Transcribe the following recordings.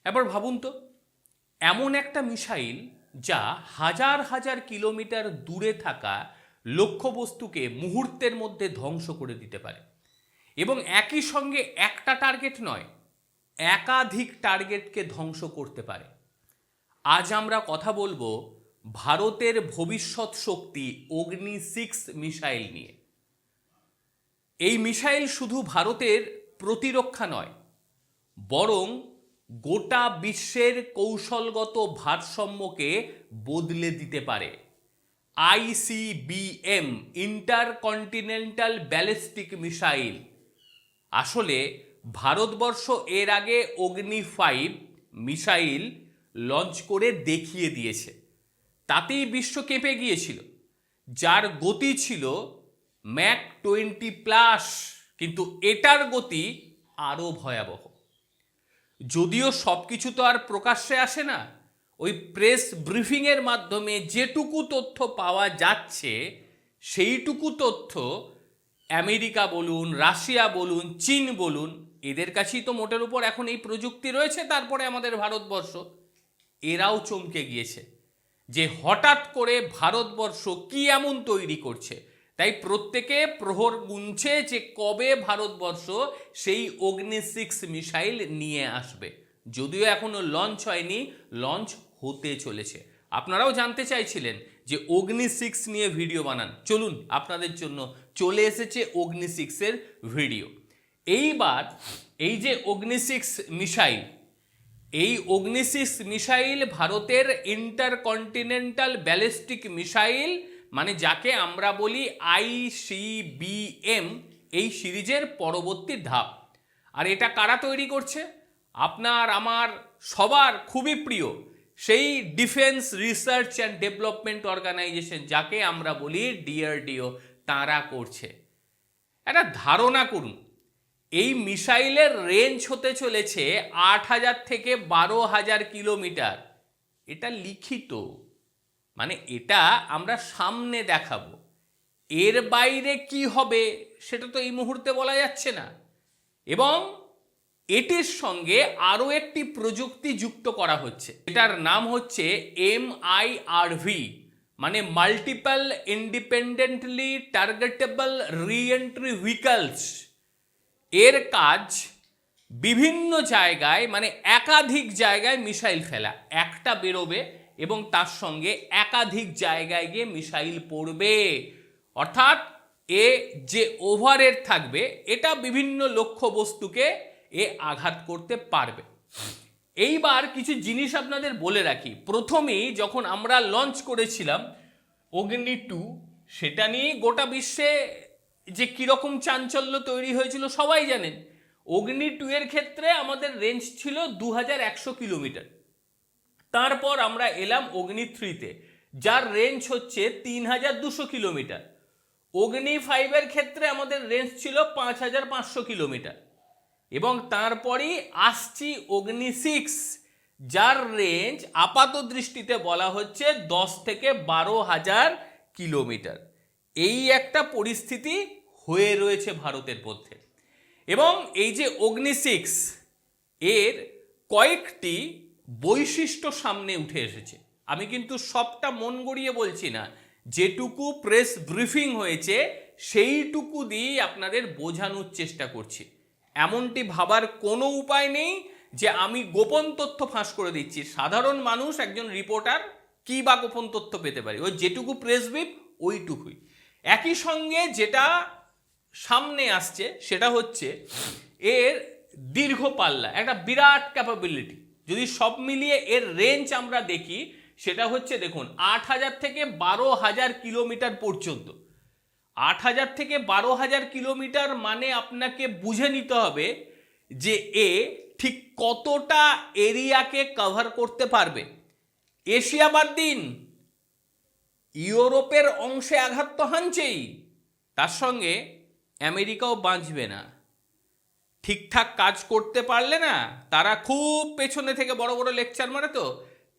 এবার ভাবুন তো, এমন একটা মিসাইল যা হাজার হাজার কিলোমিটার দূরে থাকা লক্ষ্যবস্তুকে মুহূর্তের মধ্যে ধ্বংস করে দিতে পারে এবং একই সঙ্গে একটা টার্গেট নয়, একাধিক টার্গেটকে ধ্বংস করতে পারে। আজ আমরা কথা বলবো ভারতের ভবিষ্যৎ শক্তি অগ্নি-6 মিসাইল নিয়ে। এই মিসাইল শুধু ভারতের প্রতিরক্ষা নয়, বরং গোটা বিশ্বের কৌশলগত ভারসাম্যকে বদলে দিতে পারে। ICBM intercontinental ballistic missile. আসলে ভারতবর্ষ এর আগে অগ্নি-5 মিসাইল লঞ্চ করে দেখিয়ে দিয়েছে, তাতেই বিশ্ব কেঁপে গিয়েছিল, যার গতি ছিল ম্যাক 20+, কিন্তু এটার গতি আরও ভয়াবহ। যদিও সব কিছু তো আর প্রকাশ্যে আসে না, ওই প্রেস ব্রিফিংয়ের মাধ্যমে যেটুকু তথ্য পাওয়া যাচ্ছে সেইটুকু তথ্য আমেরিকা বলুন, রাশিয়া বলুন, চীন বলুন, এদের কাছেই তো মোটের উপর এখন এই প্রযুক্তি রয়েছে। তারপরে আমাদের ভারতবর্ষ, এরাও চমকে গিয়েছে যে হঠাৎ করে ভারতবর্ষ কি এমন তৈরি করছে। তাই প্রত্যেকে প্রহর গুনছে যে কবে ভারতবর্ষ সেই অগ্নি-6 মিসাইল নিয়ে আসবে। যদিও এখনো লঞ্চ হয়নি, লঞ্চ হতে চলেছে। আপনারাও জানতে চাইছিলেন যে অগ্নি-6 নিয়ে ভিডিও বানান, চলুন আপনাদের জন্য চলে এসেছে অগ্নি-6 এর ভিডিও। এইবার এই যে অগ্নি-6 মিসাইল, এই অগ্নি-6 মিসাইল ভারতের ইন্টারকন্টিনেন্টাল ব্যালিস্টিক মিসাইল, মানে যাকে আমরা বলি ICBM, এই সিরিজের পরবর্তী ধাপ। আর এটা কারা তৈরি করছে? আপনার আমার সবার খুবই প্রিয় সেই defence research and development organisation, যাকে আমরা বলি DRDO, তারা করছে। একটা ধারণা করুন, এই মিসাইলের রেঞ্জ হতে চলেছে 8,000 থেকে 12,000 কিলোমিটার। এটা লিখিত, মানে এটা আমরা সামনে দেখাবো। এর বাইরে কি হবে সেটা তো এই মুহূর্তে বলা যাচ্ছে না। এবং এটির সঙ্গে আরও একটি প্রযুক্তি যুক্ত করা হচ্ছে, এটার নাম হচ্ছে MIRV, মানে multiple independently targetable re-entry vehicles. এর কাজ বিভিন্ন জায়গায়, মানে একাধিক জায়গায় মিসাইল ফেলা। একটা বেরোবে এবং তার সঙ্গে একাধিক জায়গায় গিয়ে মিসাইল পড়বে। অর্থাৎ এ যে ওভারহেড থাকবে, এটা বিভিন্ন লক্ষ্যবস্তুকে এ আঘাত করতে পারবে। এইবার কিছু জিনিস আপনাদের বলে রাখি। প্রথমেই যখন আমরা লঞ্চ করেছিলাম অগ্নি-2, সেটা নিয়ে গোটা বিশ্বে যে কীরকম চাঞ্চল্য তৈরি হয়েছিল সবাই জানেন। অগ্নি-2 এর ক্ষেত্রে আমাদের রেঞ্জ ছিল 2100 কিলোমিটার। তারপর আমরা এলাম অগ্নি-3-তে, যার রেঞ্জ হচ্ছে 3200 কিলোমিটার। অগ্নি-5 এর ক্ষেত্রে আমাদের রেঞ্জ ছিল 5500 কিলোমিটার। এবং তারপরই আসছি অগ্নি-6, যার রেঞ্জ আপাত দৃষ্টিতে বলা হচ্ছে 10 থেকে 12,000 কিলোমিটার। এই একটা পরিস্থিতি হয়ে রয়েছে ভারতের মধ্যে। এবং এই যে অগ্নি-6, এর কয়েকটি বৈশিষ্ট্য সামনে উঠে এসেছে। আমি কিন্তু সবটা মন গড়িয়ে বলছি না, যেটুকু প্রেস ব্রিফিং হয়েছে সেইটুকু দিয়েই আপনাদের বোঝানোর চেষ্টা করছি। এমনটি ভাবার কোনো উপায় নেই যে আমি গোপন তথ্য ফাঁস করে দিচ্ছি। সাধারণ মানুষ, একজন রিপোর্টার, কী বা গোপন তথ্য পেতে পারে? ওই যেটুকু প্রেস ব্রিফ ওইটুকুই। একই সঙ্গে যেটা সামনে আসছে সেটা হচ্ছে এর দীর্ঘ পাল্লা, একটা বিরাট ক্যাপাবিলিটি। যদি সব মিলিয়ে এর রেঞ্জ আমরা দেখি, সেটা হচ্ছে দেখুন 8,000 থেকে 12,000 কিলোমিটার পর্যন্ত। 8,000 থেকে 12,000 কিলোমিটার মানে আপনাকে বুঝে নিতে হবে যে এ ঠিক কতটা এরিয়াকে কভার করতে পারবে। এশিয়া বাদ দিন, ইউরোপের অংশে আঘাত তো হানছেই, তার সঙ্গে আমেরিকাও বাঁচবে না। ঠিকঠাক কাজ করতে পারলে না, তারা খুব পেছনে থেকে বড় বড় লেকচার মারে, তো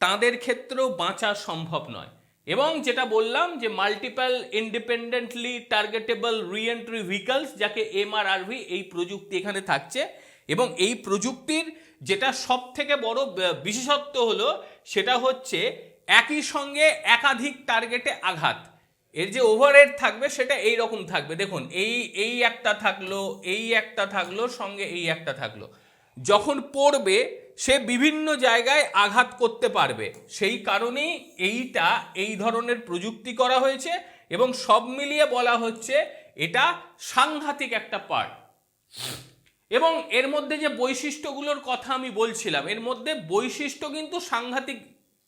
তাদের ক্ষেত্রেও বাঁচা সম্ভব নয়। এবং যেটা বললাম যে multiple independently targetable re-entry vehicles, যাকে MIRV, এই প্রযুক্তি এখানে থাকছে। এবং এই প্রযুক্তির যেটা সব থেকে বড় বিশেষত্ব হলো সেটা হচ্ছে একই সঙ্গে একাধিক টার্গেটে আঘাত। এর যে ওভারহেড থাকবে সেটা এই রকম থাকবে, দেখুন এই একটা থাকলো, এই একটা থাকলো, সঙ্গে এই একটা থাকলো। যখন পড়বে সে বিভিন্ন জায়গায় আঘাত করতে পারবে, সেই কারণেই এইটা এই ধরনের প্রযুক্তি করা হয়েছে এবং সব মিলিয়ে বলা হচ্ছে এটা সাংঘাতিক একটা পার্ট। এবং এর মধ্যে যে বৈশিষ্ট্যগুলোর কথা আমি বলছিলাম, এর মধ্যে বৈশিষ্ট্য কিন্তু সাংঘাতিক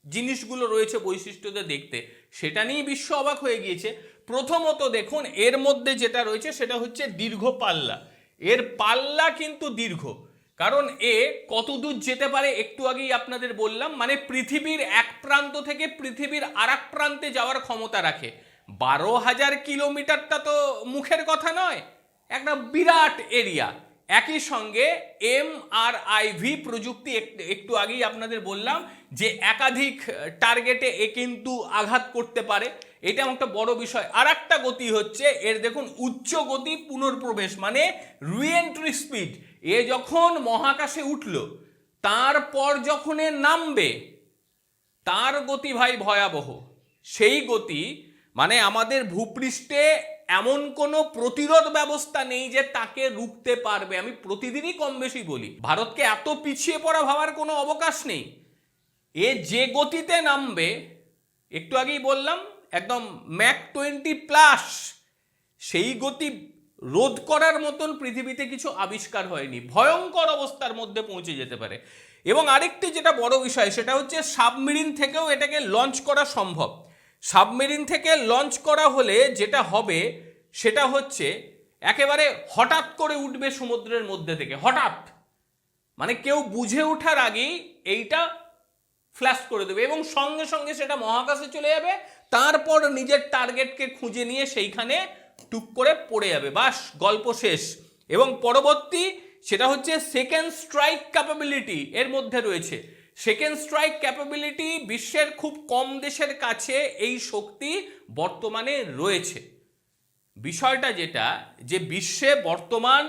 জিনিসগুলো রয়েছে বৈশিষ্ট্যতে দেখতে, সেটা নিয়েই বিশ্ব অবাক হয়ে গিয়েছে। প্রথমত দেখুন এর মধ্যে যেটা রয়েছে সেটা হচ্ছে দীর্ঘ পাল্লা। এর পাল্লা কিন্তু দীর্ঘ, কারণ এ কত দূর যেতে পারে একটু আগেই আপনাদের বললাম, মানে পৃথিবীর এক প্রান্ত থেকে পৃথিবীর আর এক প্রান্তে যাওয়ার ক্ষমতা রাখে। 12,000 কিলোমিটারটা তো মুখের কথা নয়, একটা বিরাট এরিয়া। একই সঙ্গে MRIV প্রযুক্তি, একটু আগেই আপনাদের বললাম যে একাধিক টার্গেটে এ কিন্তু আঘাত করতে পারে, এটা একটা বড় বিষয়। আর একটা গতি হচ্ছে এর, দেখুন উচ্চ গতি পুনর্প্রবেশ, মানে রিএন্ট্রি স্পিড। এ যখন মহাকাশে উঠল তারপর যখন এ নামবে তার গতি ভাই ভয়াবহ। সেই গতি মানে আমাদের ভূপৃষ্ঠে এমন কোনো প্রতিরোধ ব্যবস্থা নেই যে তাকে রুখতে পারবে। আমি প্রতিদিনই কম বেশি বলি, ভারতকে এত পিছিয়ে পড়া ভাবার কোনো অবকাশ নেই। এ যে গতিতে নামবে, একটু আগেই বললাম একদম ম্যাক 20+, সেই গতি রোধ করার মতন পৃথিবীতে কিছু আবিষ্কার হয়নি, ভয়ঙ্কর অবস্থার মধ্যে পৌঁছে যেতে পারে। এবং আরেকটি যেটা বড় বিষয় সেটা হচ্ছে সাবমেরিন থেকেও এটাকে লঞ্চ করা সম্ভব। সাবমেরিন থেকে লঞ্চ করা হলে যেটা হবে সেটা হচ্ছে একেবারে হঠাৎ করে উঠবে সমুদ্রের মধ্যে থেকে, হঠাৎ, মানে কেউ বুঝে ওঠার আগেই এইটা ফ্ল্যাশ করে দেবে এবং সঙ্গে সঙ্গে সেটা মহাকাশে চলে যাবে, তারপর নিজের টার্গেটকে খুঁজে নিয়ে সেইখানে টুক করে পড়ে যাবে, বাস গল্প শেষ। এবং পরবর্তী সেটা হচ্ছে সেকেন্ড স্ট্রাইক ক্যাপাবিলিটি এর মধ্যে রয়েছে। সেকেন্ড স্ট্রাইক ক্যাপাবিলিটি বিশ্বের খুব কম দেশের কাছে এই শক্তি বর্তমানে রয়েছে। বিষয়টা যেটা যে বিশ্বে বর্তমান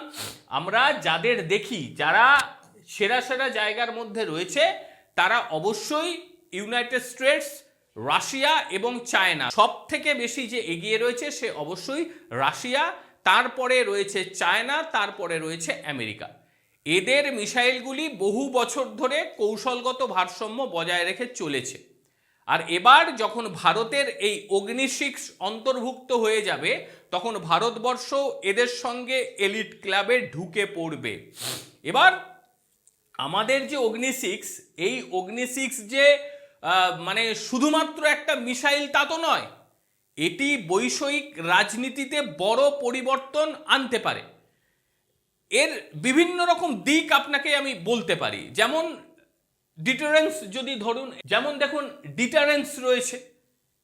আমরা যাদের দেখি যারা সেরা সেরা জায়গার মধ্যে রয়েছে, তারা অবশ্যই ইউনাইটেড স্টেটস, রাশিয়া এবং চায়না। সব থেকে বেশি যে এগিয়ে রয়েছে সে অবশ্যই রাশিয়া, তারপরে রয়েছে চায়না, তারপরে রয়েছে আমেরিকা। এদের মিসাইলগুলি বহু বছর ধরে কৌশলগত ভারসাম্য বজায় রেখে চলেছে। আর এবার যখন ভারতের এই অগ্নি-6 অন্তর্ভুক্ত হয়ে যাবে তখন ভারতবর্ষ এদের সঙ্গে এলিট ক্লাবে ঢুকে পড়বে। এবার আমাদের যে অগ্নি-6, এই অগ্নি-6 যে মানে শুধুমাত্র একটা মিসাইল তা তো নয়, এটি বৈষয়িক রাজনীতিতে বড় পরিবর্তন আনতে পারে। এর বিভিন্ন রকম দিক আপনাকে আমি বলতে পারি, যেমন ডিটারেন্স যদি ধরুন, যেমন দেখুন ডিটারেন্স রয়েছে,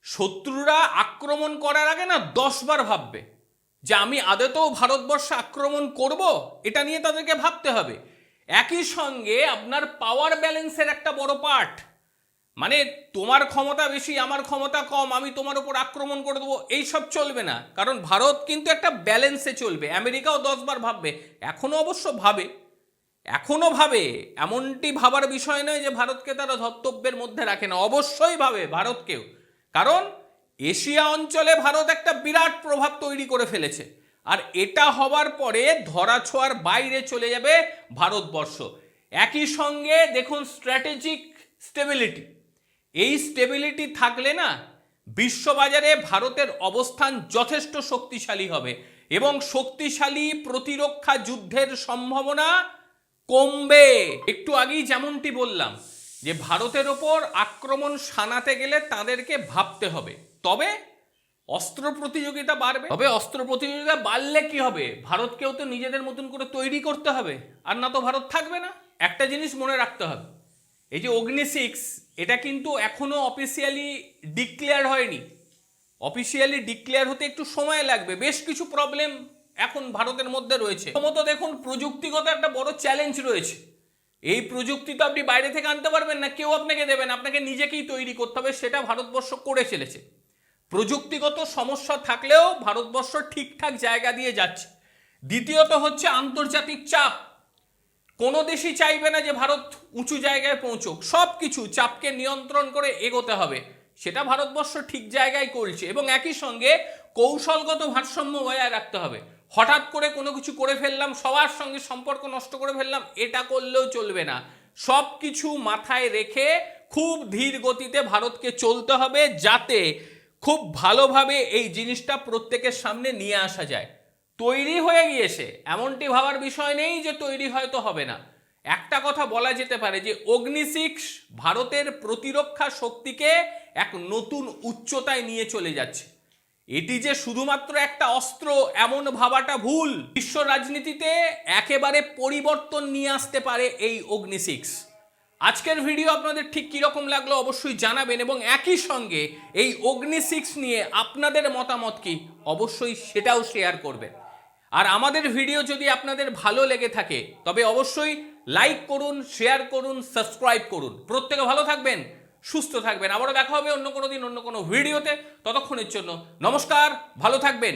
শত্রুরা আক্রমণ করার আগে না 10 বার ভাববে যে আমি আদতেও ভারতবর্ষে আক্রমণ করব, এটা নিয়ে তাদেরকে ভাবতে হবে। একই সঙ্গে আপনার পাওয়ার ব্যালেন্সের একটা বড় পার্ট, মানে তোমার ক্ষমতা বেশি আমার ক্ষমতা কম, আমি তোমার উপর আক্রমণ করে দেবো, এইসব চলবে না। কারণ ভারত কিন্তু একটা ব্যালেন্সে চলবে। আমেরিকাও 10 বার ভাববে, এখনো অবশ্য ভাবে, এখনো ভাবে, এমনটি ভাবার বিষয় নয় যে ভারতকে তারা ধর্তব্যের মধ্যে রাখে না, অবশ্যই ভাবে ভারতকেও। কারণ এশিয়া অঞ্চলে ভারত একটা বিরাট প্রভাব তৈরি করে ফেলেছে, আর এটা হবার পরে ধরাছোঁয়ার বাইরে চলে যাবে ভারতবর্ষ। একই সঙ্গে দেখুন স্ট্র্যাটেজিক স্টেবিলিটি, এই স্টেবিলিটি থাকলে না বিশ্ববাজারে ভারতের অবস্থান যথেষ্ট শক্তিশালী হবে এবং শক্তিশালী প্রতিরক্ষা যুদ্ধের সম্ভাবনা কমবে। একটু আগেই যেমনটি বললাম যে ভারতের ওপর আক্রমণ শানাতে গেলে তাদেরকে ভাবতে হবে, তবে অস্ত্র প্রতিযোগিতা বাড়বে। তবে অস্ত্র প্রতিযোগিতা বাড়লে কি হবে, ভারতকেও তো নিজেদের মতন করে তৈরি করতে হবে, আর না তো ভারত থাকবে না। একটা জিনিস মনে রাখতে হবে, এই যে অগ্নি-6 এটা কিন্তু এখনো অফিসিয়ালি ডিক্লেয়ার হয়নি। অফিসিয়ালি ডিক্লেয়ার হতে একটু সময় লাগবে, বেশ কিছু প্রবলেম এখন ভারতের মধ্যে রয়েছে। প্রথমত দেখুন প্রযুক্তিগত একটা বড় চ্যালেঞ্জ রয়েছে। এই প্রযুক্তি তো আপনি বাইরে থেকে আনতে পারবেন না, কেউ আপনাকে দেবেন, আপনাকে নিজেকেই তৈরি করতে হবে, সেটা ভারতবর্ষ করে চলেছে। প্রযুক্তিগত সমস্যা থাকলেও ভারতবর্ষ ঠিকঠাক জায়গা দিয়ে যাচ্ছে। দ্বিতীয়ত হচ্ছে আন্তর্জাতিক চাপ। কোনো দেশই চাইবে না যে ভারত উঁচু জায়গায় পৌঁছুক, সব কিছু চাপকে নিয়ন্ত্রণ করে এগোতে হবে, সেটা ভারতবর্ষ ঠিক জায়গায় করছে। এবং একই সঙ্গে কৌশলগত ভারসাম্য বজায় রাখতে হবে। হঠাৎ করে কোনো কিছু করে ফেললাম, সবার সঙ্গে সম্পর্ক নষ্ট করে ফেললাম, এটা করলেও চলবে না। সব কিছু মাথায় রেখে খুব ধীর গতিতে ভারতকে চলতে হবে, যাতে খুব ভালোভাবে এই জিনিসটা প্রত্যেকের সামনে নিয়ে আসা যায়। তৈরি হয়ে গিয়েছে এমনটি ভাবার বিষয় নেই যে তৈরি হয়তো হবে না। একটা কথা বলা যেতে পারে যে অগ্নি-6 ভারতের প্রতিরক্ষা শক্তিকে এক নতুন উচ্চতায় নিয়ে চলে যাচ্ছে। এটি যে শুধুমাত্র একটা অস্ত্র এমন ভাবাটা ভুল। বিশ্ব রাজনীতিতে একেবারে পরিবর্তন নিয়ে আসতে পারে এই অগ্নি-6। আজকের ভিডিও আপনাদের ঠিক কীরকম লাগলো অবশ্যই জানাবেন, এবং একই সঙ্গে এই অগ্নি-6 নিয়ে আপনাদের মতামত কি অবশ্যই সেটাও শেয়ার করবেন। আর আমাদের ভিডিও যদি আপনাদের ভালো লেগে থাকে তবে অবশ্যই লাইক করুন, শেয়ার করুন, সাবস্ক্রাইব করুন। প্রত্যেকে ভালো থাকবেন, সুস্থ থাকবেন। আবারও দেখা হবে অন্য কোনো দিন অন্য কোনো ভিডিওতে। ততক্ষণের জন্য নমস্কার, ভালো থাকবেন।